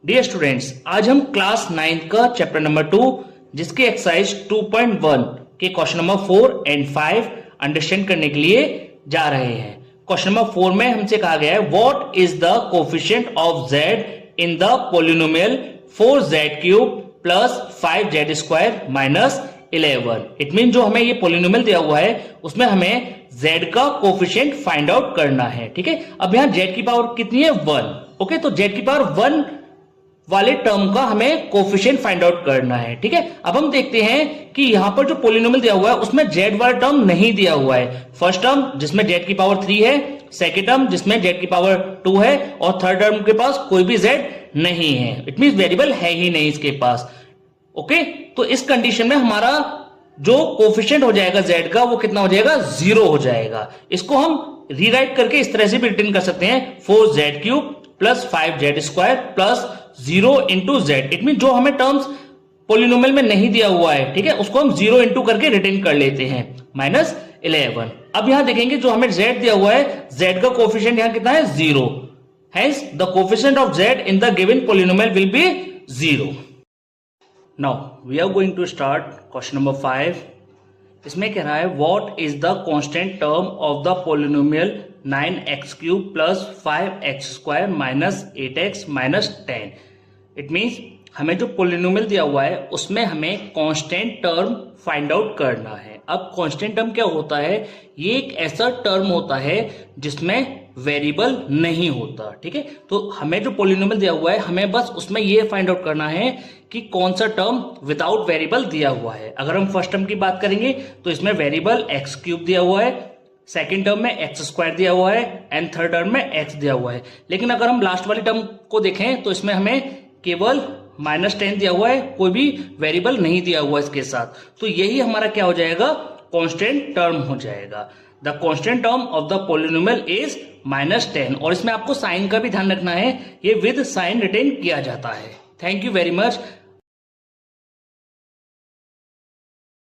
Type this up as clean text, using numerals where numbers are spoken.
Dear students, आज हम class 9 का चैप्टर नंबर 2 जिसके एक्सरसाइज 2.1 के क्वेश्चन नंबर 4 एंड 5 अंडरस्टैंड करने के लिए जा रहे हैं। क्वेश्चन नंबर 4 में हमसे कहा गया है what is the coefficient of z in the polynomial 4z³ plus 5z² minus 11। It mean जो हमें ये पोलिनोमियल दिया हुआ है उसमें हमें z का कोफिशिएंट फाइंड आउट करना है। ठीक है, अब यहां z की पावर कितनी है 1। ओके, तो z की पावर 1 वाले टर्म का हमें कोफिशिएंट फाइंड आउट करना है। ठीक है, अब हम देखते हैं कि यहां पर जो पोलिनोमियल दिया हुआ है उसमें z वाला टर्म नहीं दिया हुआ है। फर्स्ट टर्म जिसमें z की पावर 3 है, सेकेंड टर्म जिसमें z की पावर 2 है और थर्ड टर्म के पास कोई भी z नहीं है। इट मींस वेरिएबल है ही नहीं इसके पास। ओके, तो इस कंडीशन में हमारा जो कोफिशिएंट हो जाएगा z का वो कितना हो जाएगा 0 हो जाएगा। इसको हम रीराइट करके इस तरह से भी रिटर्न कर सकते हैं 4z³ plus 5z² plus 0 into z। It mean जो हमें टर्म्स पोलिनोमियल में नहीं दिया हुआ है, ठीक है, उसको हम 0 इंटू करके रिटर्न कर लेते हैं माइनस 11। अब यहां देखेंगे जो हमें z दिया हुआ है z का कोफिशिएंट यहां कितना है 0। Hence the coefficient of z in the given polynomial will be 0। Now we are going to start question number 5। इसमें कह रहा है what is the constant term of the polynomial 9x³ plus 5x² minus 8x minus 10। It means हमें जो polynomial दिया हुआ है उसमें हमें कांस्टेंट टर्म फाइंड आउट करना है। अब कांस्टेंट टर्म क्या होता है? ये एक ऐसा टर्म होता है जिसमें वेरिएबल नहीं होता। ठीक है, तो हमें जो पोलिनोमियल दिया हुआ है हमें बस उसमें ये फाइंड आउट करना है कि कौन सा टर्म विदाउट वेरिएबल दिया हुआ है। अगर हम फर्स्ट टर्म की बात करेंगे तो इसमें वेरिएबल x³ दिया हुआ है, सेकेंड टर्म में x² दिया हुआ है एंड थर्ड टर्म में x दिया हुआ है। लेकिन अगर हम लास्ट वाली टर्म को देखें तो इसमें हमें केवल -10 दिया हुआ है, कोई भी वेरिएबल नहीं दिया हुआ इसके साथ। तो यही हमारा क्या हो जाएगा कांस्टेंट टर्म हो जाएगा। The constant term of the polynomial is -10। और इसमें आपको साइन का भी ध्यान रखना है, ये विद साइन रिटेन किया जाता है। Thank you very much.